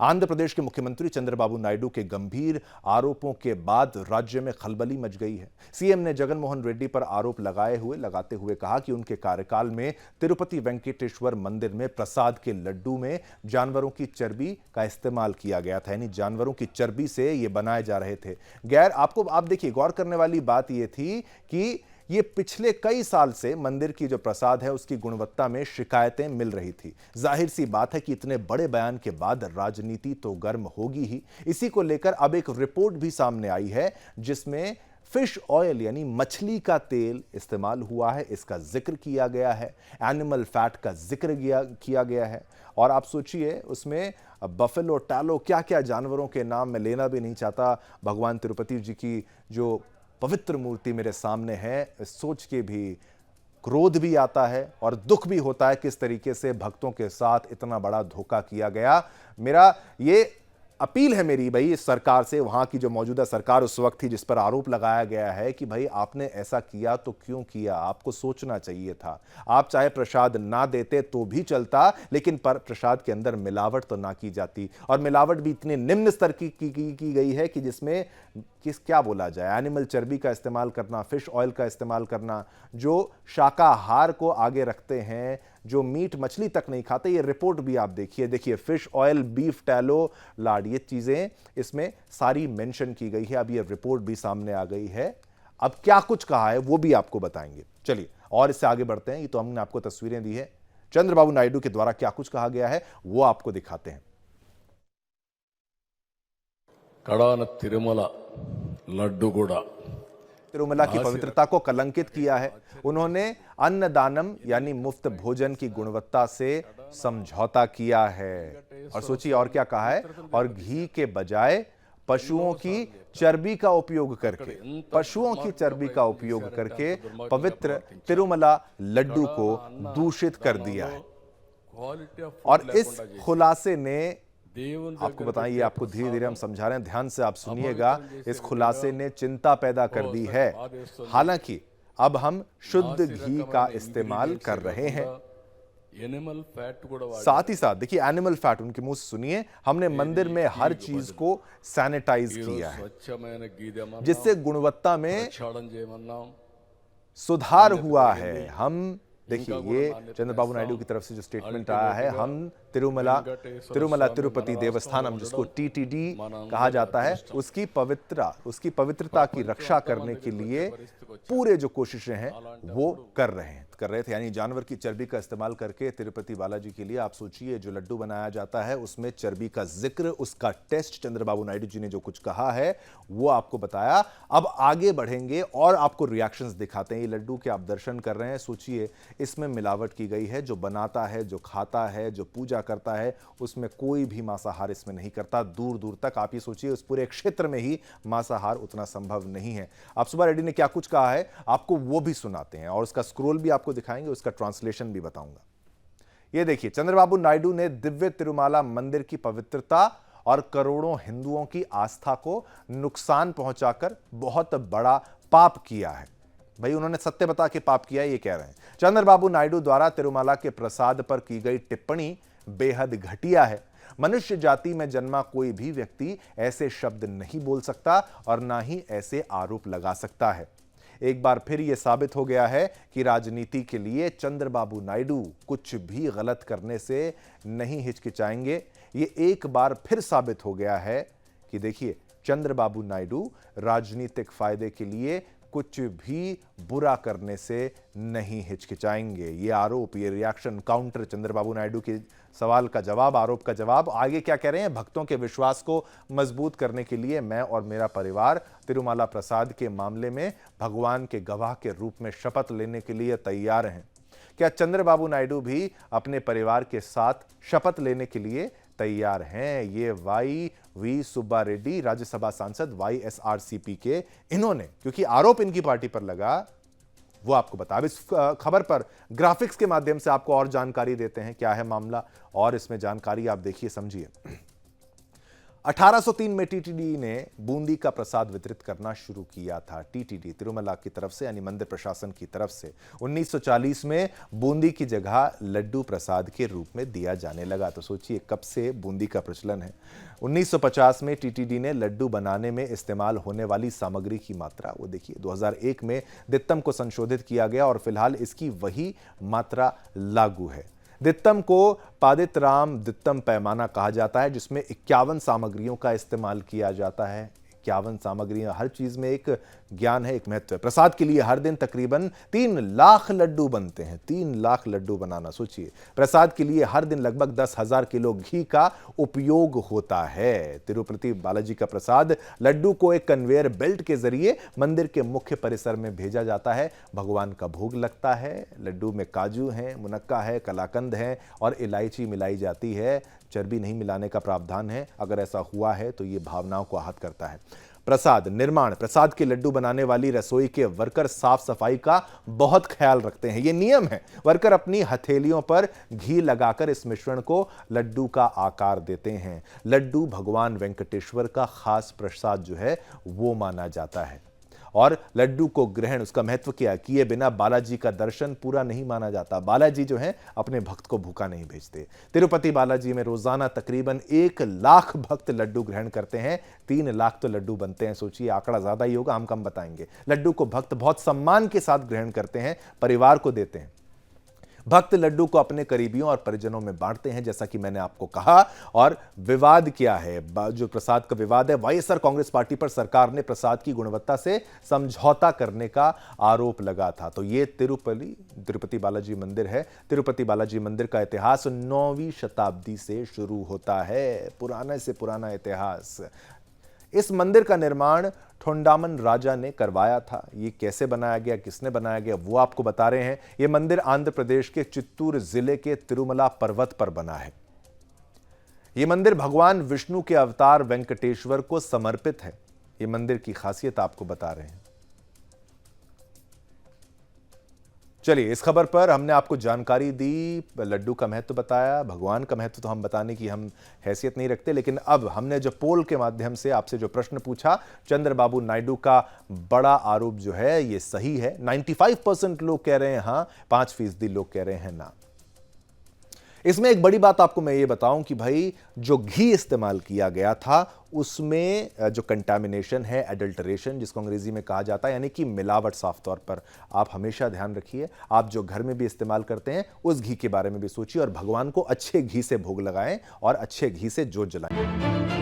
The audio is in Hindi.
आंध्र प्रदेश के मुख्यमंत्री चंद्रबाबू नायडू के गंभीर आरोपों के बाद राज्य में खलबली मच गई है। सीएम ने जगनमोहन रेड्डी पर आरोप लगाते हुए कहा कि उनके कार्यकाल में तिरुपति वेंकटेश्वर मंदिर में प्रसाद के लड्डू में जानवरों की चर्बी का इस्तेमाल किया गया था, यानी जानवरों की चर्बी से ये बनाए जा रहे थे। आप देखिए, गौर करने वाली बात यह थी कि ये पिछले कई साल से मंदिर की जो प्रसाद है उसकी गुणवत्ता में शिकायतें मिल रही थी। जाहिर सी बात है कि इतने बड़े बयान के बाद राजनीति तो गर्म होगी ही। इसी को लेकर अब एक रिपोर्ट भी सामने आई है जिसमें फिश ऑयल यानी मछली का तेल इस्तेमाल हुआ है, इसका जिक्र किया गया है। एनिमल फैट का जिक्र किया गया है। और आप सोचिए, उसमें बफेलो, टैलो, क्या क्या जानवरों के नाम मैं लेना भी नहीं चाहता। भगवान तिरुपति जी की जो पवित्र मूर्ति मेरे सामने है, सोच के भी क्रोध भी आता है और दुख भी होता है किस तरीके से भक्तों के साथ इतना बड़ा धोखा किया गया। मेरा ये अपील है मेरी भाई इस सरकार से, वहां की जो मौजूदा सरकार उस वक्त थी जिस पर आरोप लगाया गया है कि भाई आपने ऐसा किया तो क्यों किया, आपको सोचना चाहिए था। आप चाहे प्रसाद ना देते तो भी चलता, लेकिन पर प्रसाद के अंदर मिलावट तो ना की जाती, और मिलावट भी इतने निम्न स्तर की गई है कि जिसमें क्या बोला जाए, एनिमल चर्बी का इस्तेमाल करना, फिश ऑयल का इस्तेमाल करना, जो शाकाहार को आगे रखते हैं, जो मीट मछली तक नहीं खाते। ये रिपोर्ट भी आप देखिए फिश ऑयल, बीफ टैलो, लाड, ये चीजें इसमें सारी मेंशन की गई है। अब ये रिपोर्ट भी सामने आ गई है। अब क्या कुछ कहा है वो भी आपको बताएंगे। चलिए और इससे आगे बढ़ते हैं। ये तो हमने आपको तस्वीरें दी है, चंद्रबाबू नायडू के द्वारा क्या कुछ कहा गया है वो आपको दिखाते हैं। कड़ान तिरुमला लड्डू गुड़ा तिरुमला की पवित्रता को कलंकित किया है। उन्होंने अन्नदानम यानी मुफ्त भोजन की गुणवत्ता से समझौता किया है। और सोचिए और क्या कहा है, और घी के बजाय पशुओं की चर्बी का उपयोग करके पवित्र तिरुमला लड्डू को दूषित कर दिया है। और इस खुलासे ने, आपको बताएं, ये आपको धीरे धीरे हम समझा रहे हैं, ध्यान से आप सुनिएगा, इस खुलासे ने चिंता पैदा कर दी है। हालांकि अब हम शुद्ध घी का इस्तेमाल कर रहे हैं। साथ ही साथ देखिए, एनिमल फैट, उनके मुंह से सुनिए, हमने मंदिर में हर चीज को सैनिटाइज किया है जिससे गुणवत्ता में सुधार हुआ है। हम देखिए, ये चंद्रबाबू नायडू की तरफ से जो स्टेटमेंट आया है, हम तिरुमला तिरुपति देवस्थानम, जिसको टीटीडी कहा जाता है, उसकी पवित्रता की रक्षा करने के लिए पूरे जो कोशिशें हैं वो कर रहे थे। यानी जानवर की चर्बी का इस्तेमाल करके तिरुपति बालाजी के लिए आप सोचिए जो लड्डू बनाया जाता है उसमें चर्बी का जिक्र, उसका टेस्ट, चंद्रबाबू नायडू जी ने जो कुछ कहा है वो आपको बताया। अब आगे बढ़ेंगे और आपको रिएक्शंस दिखाते हैं। ये लड्डू के आप दर्शन कर रहे हैं, सोचिए इसमें मिलावट की गई है। जो बनाता है, जो खाता है, जो पूजा करता है, उसमें कोई भी मांसाहार इसमें नहीं करता। दूर दूर तक आप ये सोचिए उस पूरे क्षेत्र में ही मांसाहार उतना संभव नहीं है। अब सुब्बा रेड्डी ने क्या कुछ कहा है आपको वो भी सुनाते हैं और उसका स्क्रोल भी आपको दिखाएंगे, उसका ट्रांसलेशन भी बताऊंगा। ये देखिए, चंद्रबाबू नायडू ने दिव्य तिरुमाला मंदिर की पवित्रता और करोड़ों हिंदुओं की आस्था को नुकसान पहुंचाकर बहुत बड़ा पाप किया है। भाई उन्होंने सत्य बता के पाप किया, ये कह रहे हैं। चंद्रबाबू नायडू द्वारा तिरुमाला के प्रसाद पर की गई टिप्पणी बेहद घटिया है। मनुष्य जाति में जन्मा कोई भी व्यक्ति ऐसे शब्द नहीं बोल सकता और ना ही ऐसे आरोप लगा सकता है। एक बार फिर यह साबित हो गया है कि राजनीति के लिए चंद्रबाबू नायडू कुछ भी गलत करने से नहीं हिचकिचाएंगे। ये एक बार फिर साबित हो गया है कि देखिए, चंद्रबाबू नायडू राजनीतिक फायदे के लिए कुछ भी बुरा करने से नहीं हिचकिचाएंगे। ये आरोप, ये रिएक्शन, काउंटर, चंद्रबाबू नायडू के सवाल का जवाब, आरोप का जवाब। आगे क्या कह रहे हैं, भक्तों के विश्वास को मजबूत करने के लिए मैं और मेरा परिवार तिरुमाला प्रसाद के मामले में भगवान के गवाह के रूप में शपथ लेने के लिए तैयार हैं। क्या चंद्रबाबू नायडू भी अपने परिवार के साथ शपथ लेने के लिए तैयार हैं? ये वाई सुब्बा रेड्डी, राज्यसभा सांसद YSRCP के, इन्होंने, क्योंकि आरोप इनकी पार्टी पर लगा, वो आपको बता। अब इस खबर पर ग्राफिक्स के माध्यम से आपको और जानकारी देते हैं क्या है मामला, और इसमें जानकारी आप देखिए, समझिए। 1803 में टीटीडी ने बूंदी का प्रसाद वितरित करना शुरू किया था। टीटीडी तिरुमला की तरफ से, यानी मंदिर प्रशासन की तरफ से 1940 में बूंदी की जगह लड्डू प्रसाद के रूप में दिया जाने लगा। तो सोचिए कब से बूंदी का प्रचलन है। 1950 में टीटीडी ने लड्डू बनाने में इस्तेमाल होने वाली सामग्री की मात्रा, वो देखिए 2001 में दित्तम को संशोधित किया गया और फिलहाल इसकी वही मात्रा लागू है। दित्तम को पादित्राम दित्तम पैमाना कहा जाता है, जिसमें 51 सामग्रियों का इस्तेमाल किया जाता है। 51 सामग्रियां, हर चीज में एक ज्ञान है, एक महत्व है। प्रसाद के लिए हर दिन तकरीबन 3 लाख लड्डू बनते हैं। 3 लाख लड्डू बनाना, सोचिए। प्रसाद के लिए हर दिन लगभग 10,000 किलो घी का उपयोग होता है। तिरुपति बालाजी का प्रसाद लड्डू को एक कन्वेयर बेल्ट के जरिए मंदिर के मुख्य परिसर में भेजा जाता है। भगवान का भोग लगता है। लड्डू में काजू है, मुनक्का है, कलाकंद है और इलायची मिलाई जाती है। चर्बी नहीं मिलाने का प्रावधान है। अगर ऐसा हुआ है तो यह भावनाओं को आहत करता है। प्रसाद निर्माण, प्रसाद के लड्डू बनाने वाली रसोई के वर्कर साफ सफाई का बहुत ख्याल रखते हैं। यह नियम है। वर्कर अपनी हथेलियों पर घी लगाकर इस मिश्रण को लड्डू का आकार देते हैं। लड्डू भगवान वेंकटेश्वर का खास प्रसाद जो है वो माना जाता है। और लड्डू को ग्रहण, उसका महत्व क्या है, किए बिना बालाजी का दर्शन पूरा नहीं माना जाता। बालाजी जो है अपने भक्त को भूखा नहीं भेजते। तिरुपति बालाजी में रोजाना तकरीबन 1 लाख भक्त लड्डू ग्रहण करते हैं। 3 लाख तो लड्डू बनते हैं। सोचिए, आंकड़ा ज्यादा ही होगा, हम कम बताएंगे। लड्डू को भक्त बहुत सम्मान के साथ ग्रहण करते हैं, परिवार को देते हैं। भक्त लड्डू को अपने करीबियों और परिजनों में बांटते हैं, जैसा कि मैंने आपको कहा। और विवाद क्या है, जो प्रसाद का विवाद है, वाईएसआर कांग्रेस पार्टी पर सरकार ने प्रसाद की गुणवत्ता से समझौता करने का आरोप लगा था। तो ये तिरुपति बालाजी मंदिर है। तिरुपति बालाजी मंदिर का इतिहास 9वीं शताब्दी से शुरू होता है। पुराने से पुराना इतिहास। इस मंदिर का निर्माण थोंडामन राजा ने करवाया था। ये कैसे बनाया गया, किसने बनाया गया, वो आपको बता रहे हैं। यह मंदिर आंध्र प्रदेश के चित्तूर जिले के तिरुमला पर्वत पर बना है। यह मंदिर भगवान विष्णु के अवतार वेंकटेश्वर को समर्पित है। यह मंदिर की खासियत आपको बता रहे हैं। चलिए, इस खबर पर हमने आपको जानकारी दी, लड्डू का महत्व बताया, भगवान का महत्व तो हम बताने की हम हैसियत नहीं रखते, लेकिन अब हमने जो पोल के माध्यम से आपसे जो प्रश्न पूछा, चंद्रबाबू नायडू का बड़ा आरोप जो है ये सही है। 95% लोग कह रहे हैं हाँ, 5% लोग कह रहे हैं ना। इसमें एक बड़ी बात आपको मैं ये बताऊं कि भाई जो घी इस्तेमाल किया गया था उसमें जो कंटामिनेशन है, एडल्टरेशन जिसको अंग्रेजी में कहा जाता है, यानी कि मिलावट, साफ तौर पर आप हमेशा ध्यान रखिए। आप जो घर में भी इस्तेमाल करते हैं उस घी के बारे में भी सोचिए और भगवान को अच्छे घी से भोग लगाएं और अच्छे घी से जोत जलाएं।